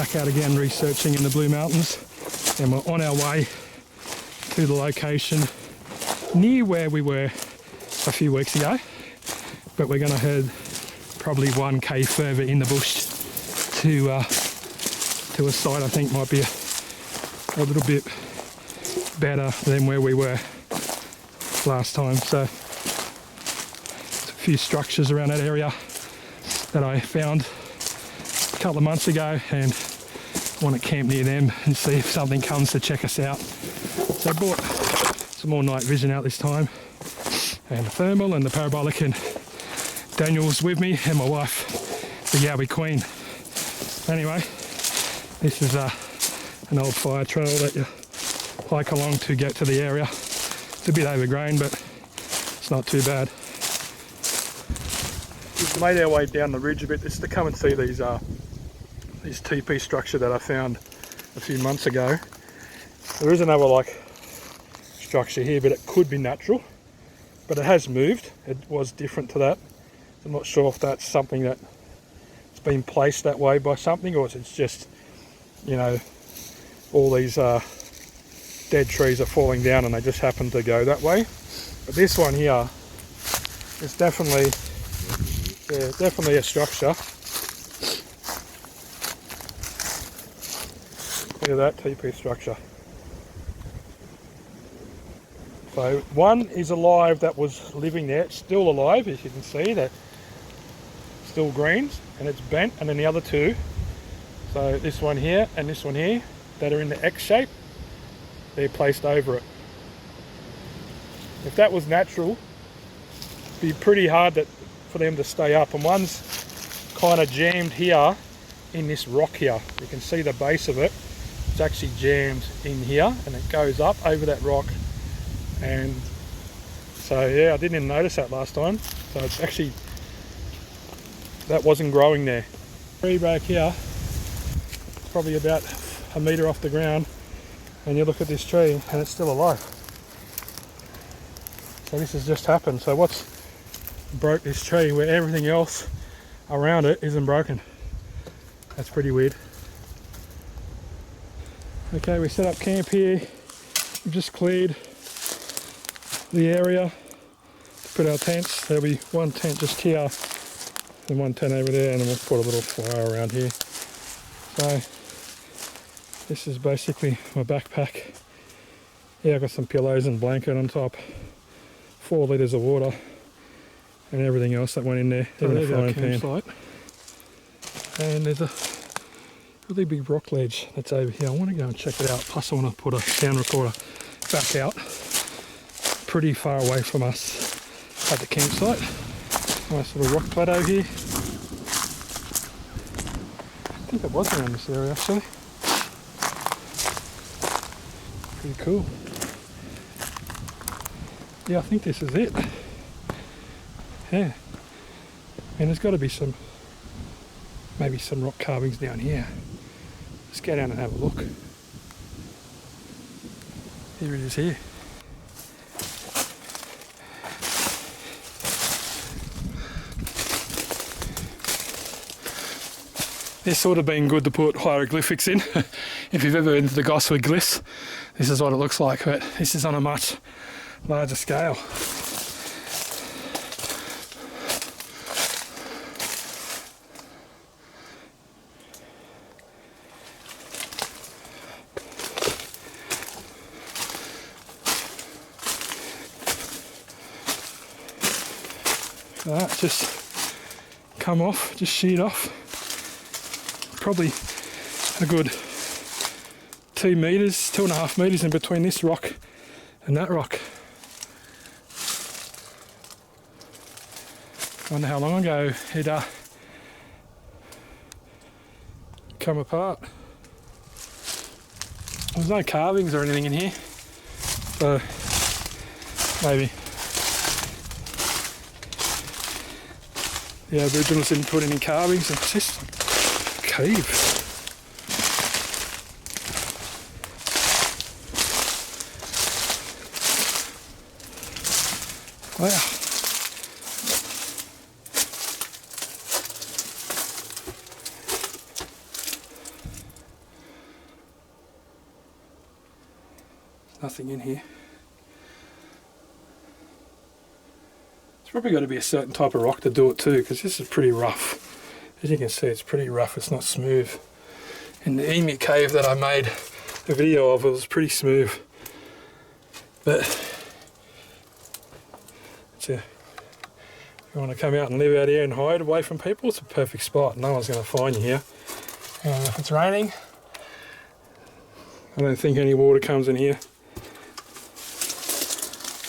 back out again researching in the Blue Mountains, and we're on our way to the location near where we were a few weeks ago, but we're going to head probably 1k further in the bush to a site I think might be a little bit better than where we were last time. So there's a few structures around that area that I found a couple of months ago, and I want to camp near them and see if something comes to check us out. So I bought some more night vision out this time, and the thermal and the parabolic, and Daniel's with me, and my wife, the Yowie Queen. Anyway, this is an old fire trail that you hike along to get to the area. It's a bit overgrown, but it's not too bad. We've made our way down the ridge a bit just to come and see these TP structure that I found a few months ago. There is another like structure here, but it could be natural, but it has moved. It was different to that. I'm not sure if that's something that it's been placed that way by something, or it's just, you know, all these dead trees are falling down and they just happen to go that way. But this one here is definitely a structure. Look at that TP structure. So one is alive that was living there. It's still alive, as you can see. That still greens, and it's bent. And then the other two, so this one here and this one here, that are in the X shape, they're placed over it. If that was natural, it'd be pretty hard for them to stay up. And one's kind of jammed here in this rock here. You can see the base of it. It's actually jammed in here, and it goes up over that rock. And so yeah, I didn't even notice that last time. So it's actually, that wasn't growing there. Tree back here, probably about a metre off the ground, and you look at this tree and it's still alive. So this has just happened. So what's broke this tree where everything else around it isn't broken? That's pretty weird. Okay, we set up camp here. We've just cleared the area to put our tents. There'll be one tent just here and one tent over there, and then we'll put a little fire around here. So this is basically my backpack. Yeah, I've got some pillows and blanket on top, 4 litres of water, and everything else that went in there. So there's our campsite. And there's a really big rock ledge that's over here. I want to go and check it out. Plus I want to put a sound recorder back out pretty far away from us at the campsite. Nice little rock plateau here. I think it was around this area actually. Pretty cool. Yeah, I think this is it. Yeah. And there's got to be maybe some rock carvings down here. Let's go down and have a look. Here it is here. This would have been good to put hieroglyphics in. If you've ever been to the Goss with glyphs, this is what it looks like, but this is on a much larger scale. That just come off, just sheared off. Probably a good 2 metres, 2.5 metres in between this rock and that rock. I wonder how long ago it come apart. There's no carvings or anything in here, so maybe the Aboriginals didn't put any carvings. It's just a cave. Wow. anything in here. It's probably got to be a certain type of rock to do it too, because this is pretty rough. As you can see, it's pretty rough, it's not smooth. And the emu cave that I made a video of, it was pretty smooth. But if you want to come out and live out here and hide away from people, it's a perfect spot. No one's going to find you here. And if it's raining, I don't think any water comes in here.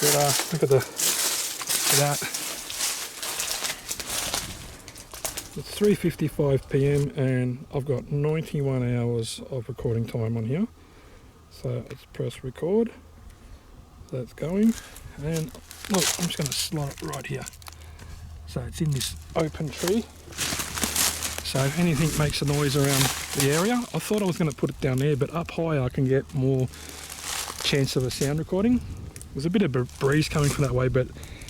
But look at that. It's 3:55 p.m. and I've got 91 hours of recording time on here. So let's press record. That's going. And look, I'm just going to slot it right here. So it's in this open tree. So if anything makes a noise around the area, I thought I was going to put it down there, but up high I can get more chance of a sound recording. There's a bit of a breeze coming from that way, but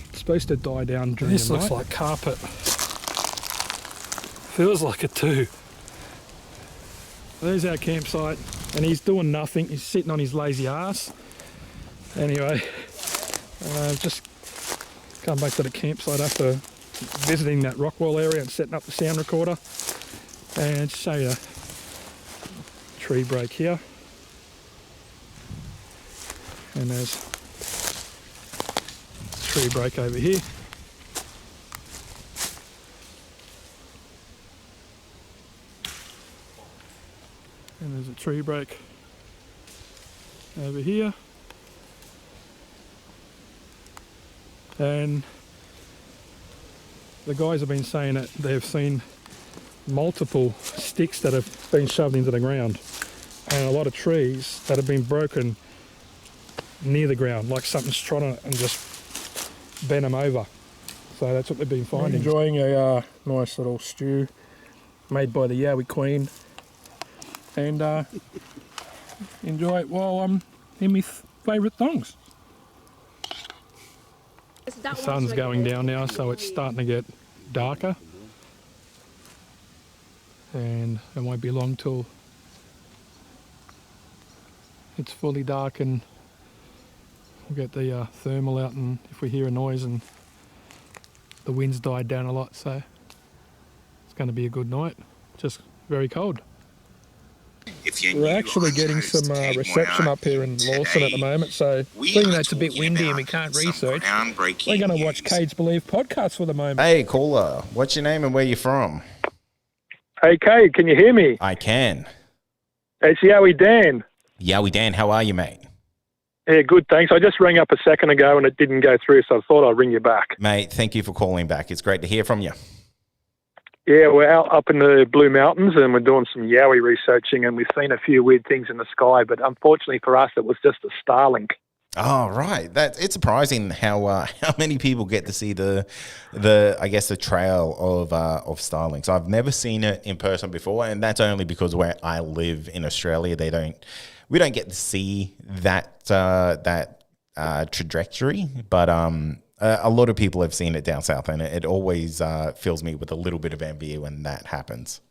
it's supposed to die down during the night. This looks like carpet. Feels like it too. There's our campsite, and he's doing nothing. He's sitting on his lazy ass. Anyway, just come back to the campsite after visiting that rock wall area and setting up the sound recorder, and show you a tree break here, and there's a tree break over here, and there's a tree break over here, and the guys have been saying that they've seen multiple sticks that have been shoved into the ground, and a lot of trees that have been broken near the ground, like something's trod on it and just bent them over. So that's what they've been finding. I'm enjoying a nice little stew made by the Yowie Queen, and enjoy it while I'm in my favourite thongs. The sun's going down now, so it's starting to get darker, and it won't be long till it's fully dark, and we'll get the thermal out, and if we hear a noise, and the wind's died down a lot, so it's going to be a good night. Just very cold. We're actually getting some reception up here in Lawson at the moment, so seeing that's a bit windy and we can't research, we're going to watch Cade's Believe podcast for the moment. Hey, caller, what's your name and where you from? Hey, Cade, can you hear me? I can. It's Yowie Dan. Yowie Dan, how are you, mate? Yeah, good, thanks. I just rang up a second ago and it didn't go through, so I thought I'd ring you back. Mate, thank you for calling back. It's great to hear from you. Yeah, we're out up in the Blue Mountains and we're doing some Yowie researching, and we've seen a few weird things in the sky, but unfortunately for us, it was just a Starlink. Oh, right. It's surprising how many people get to see the I guess the trail of Starlinks. I've never seen it in person before, and that's only because where I live in Australia, we don't get to see that trajectory, but a lot of people have seen it down south, and it always fills me with a little bit of envy when that happens.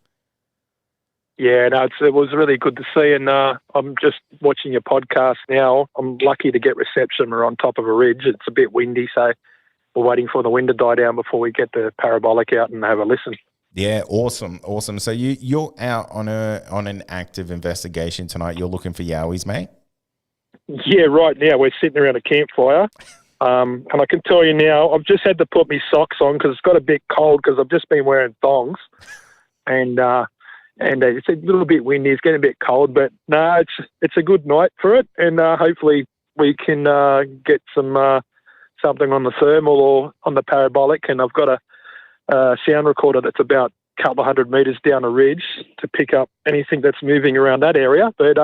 Yeah, no, it was really good to see, and I'm just watching your podcast now. I'm lucky to get reception. We're on top of a ridge. It's a bit windy, so we're waiting for the wind to die down before we get the parabolic out and have a listen. Yeah, awesome. So you're out on an active investigation tonight. You're looking for Yowies, mate? Yeah, right now we're sitting around a campfire. And I can tell you now, I've just had to put my socks on because it's got a bit cold because I've just been wearing thongs, and it's a little bit windy. It's getting a bit cold, but no, it's a good night for it, and hopefully we can get some something on the thermal or on the parabolic. And I've got a sound recorder that's about a couple of 100 metres down a ridge to pick up anything that's moving around that area, but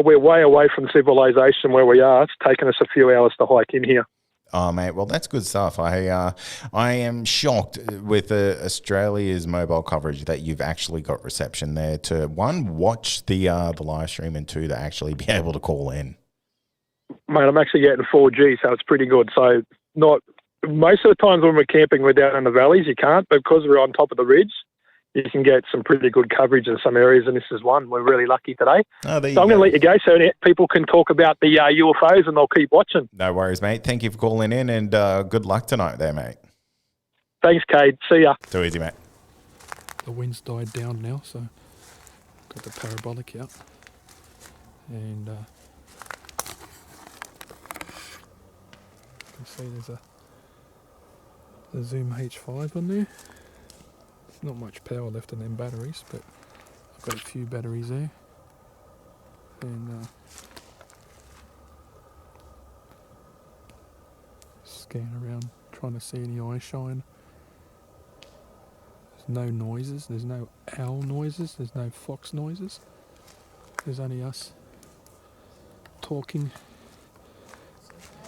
we're way away from civilization where we are. It's taken us a few hours to hike in here. Oh, mate, well, that's good stuff. I am shocked with Australia's mobile coverage that you've actually got reception there to, one, watch the live stream, and two, to actually be able to call in. Mate, I'm actually getting 4G, so it's pretty good. So not most of the times when we're camping, we're down in the valleys, you can't, but because we're on top of the ridge, you can get some pretty good coverage in some areas, and this is one. We're really lucky today. Oh, there you So I'm going to go. let you go so that people can talk about the UFOs, and they'll keep watching. No worries, mate. Thank you for calling in, and good luck tonight there, mate. Thanks, Cade. See ya. Too easy, mate. The wind's died down now, so got the parabolic out. And you can see there's a Zoom H5 on there. There's not much power left in them batteries, but I've got a few batteries there. And scan around trying to see any eye shine. There's no noises, there's no owl noises, there's no fox noises. There's only us talking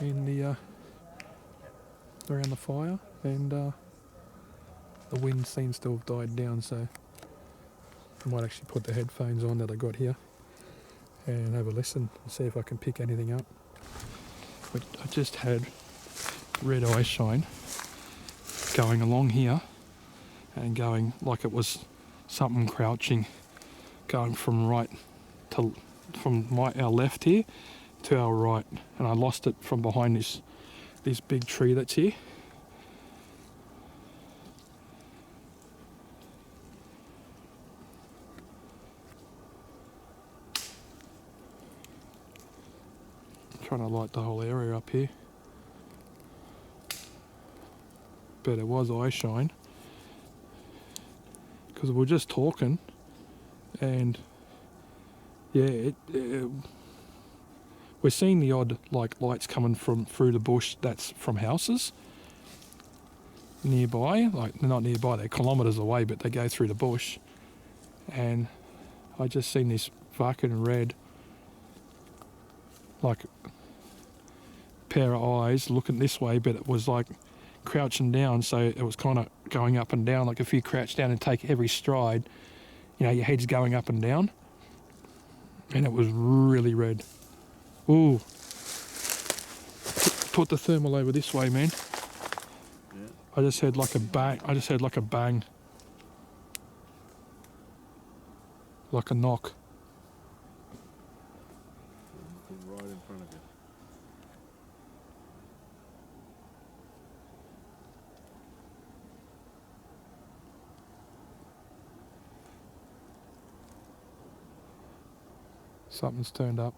in the around the fire, and the wind seems to have died down, so I might actually put the headphones on that I got here and have a listen and see if I can pick anything up. But I just had red eye shine going along here and going like it was something crouching, going from our left here to our right, and I lost it from behind this big tree that's here. Trying to light the whole area up here, but it was eye shine because we were just talking, and yeah, we're seeing the odd like lights coming from through the bush that's from houses nearby. Like, they're not nearby, they're kilometres away, but they go through the bush. And I just seen this fucking red, like, pair of eyes looking this way, but it was like crouching down, so it was kind of going up and down. Like if you crouch down and take every stride, you know, your head's going up and down. And it was really red. Ooh. Put the thermal over this way, man. Yeah. I just heard like a bang. Like a knock. Right in front of you. Something's turned up.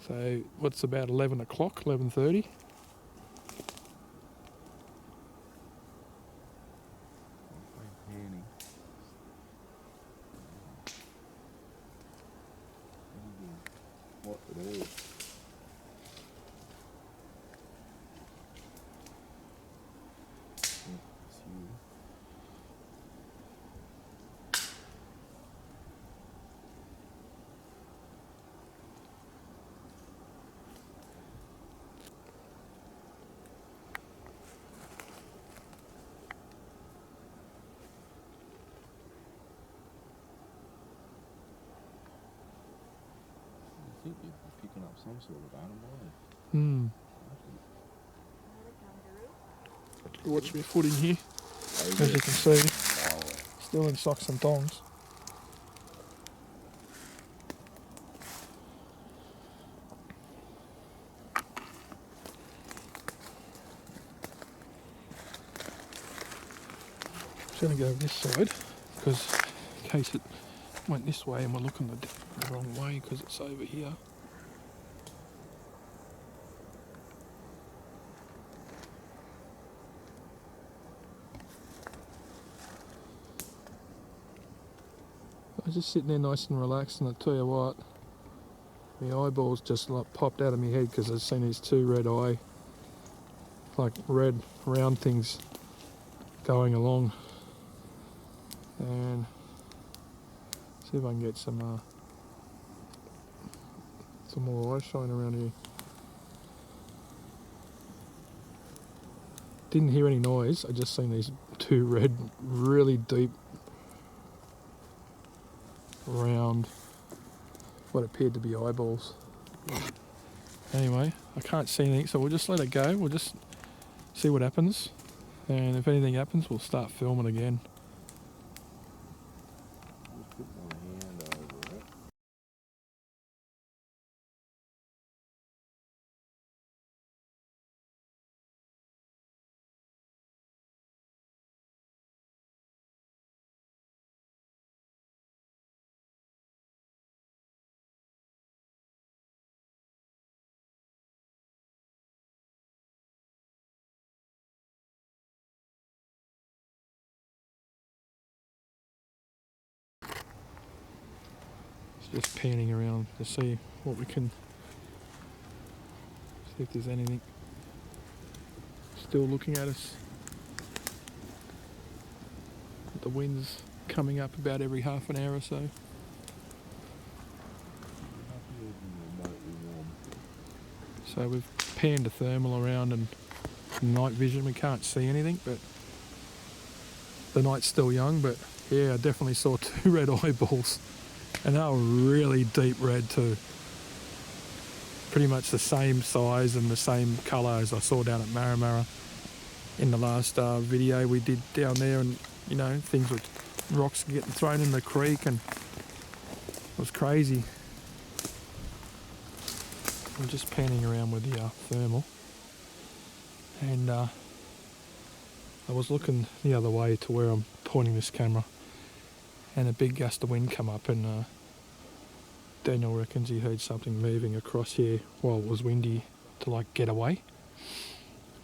So what's about 11 o'clock, 11:30? What it is. It's you. I think you're picking up some sort of animal. Watch my foot in here. As you can see, still in socks and thongs. Just going to go this side, because in case it went this way and we're looking the wrong way, because it's over here. I was just sitting there nice and relaxed, and I tell you what, my eyeballs just like popped out of my head because I've seen these two red eye, like red round things going along. And see if I can get some more eye shine around here. Didn't hear any noise, I just seen these two red, really deep, round, what appeared to be eyeballs. Anyway, I can't see anything, so we'll just let it go. We'll just see what happens. And if anything happens, we'll start filming again. Just put my hand over it. Just panning around to see what we can, see if there's anything still looking at us. The wind's coming up about every half an hour or so. So we've panned the thermal around, and night vision we can't see anything, but the night's still young. But yeah, I definitely saw 2 red eyeballs, and they were really deep red too. Pretty much the same size and the same colour as I saw down at Marramara in the last video we did down there. And you know, things with rocks getting thrown in the creek, and it was crazy. I'm just panning around with the thermal, and I was looking the other way to where I'm pointing this camera, and a big gust of wind come up, and Daniel reckons he heard something moving across here while it was windy to like get away.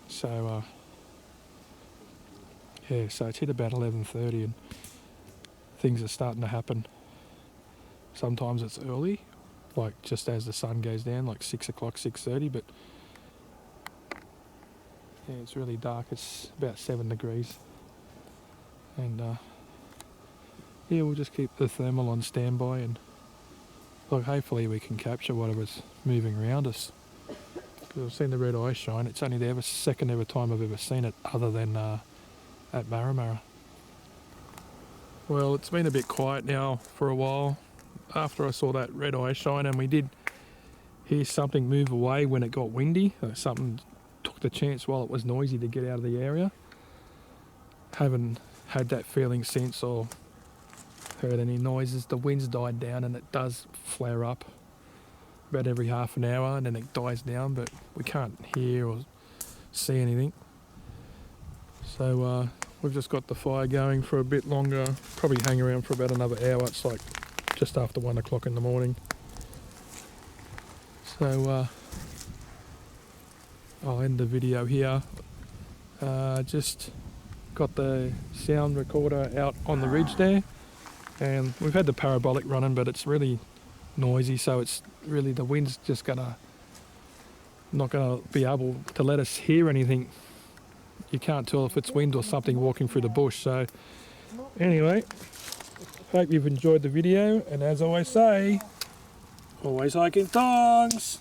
So yeah, so it's hit about 11:30 and things are starting to happen. Sometimes it's early, like just as the sun goes down, like 6 o'clock, 6:30, but yeah, it's really dark. It's about 7 degrees. And yeah, we'll just keep the thermal on standby, and look, hopefully we can capture whatever's moving around us. Because I've seen the red eye shine. It's only the second ever time I've ever seen it, other than at Marramara. Well, it's been a bit quiet now for a while after I saw that red eye shine, and we did hear something move away when it got windy. Something took the chance while it was noisy to get out of the area. Haven't had that feeling since, or heard any noises. The wind's died down, and it does flare up about every half an hour, and then it dies down, but we can't hear or see anything. So we've just got the fire going for a bit longer, probably hang around for about another hour. It's like just after 1 o'clock in the morning. So I'll end the video here. Just got the sound recorder out on the ridge there, and we've had the parabolic running, but it's really noisy, so it's really, the wind's just not gonna be able to let us hear anything. You can't tell if it's wind or something walking through the bush. So anyway, hope you've enjoyed the video, and as I always say, always hiking thongs.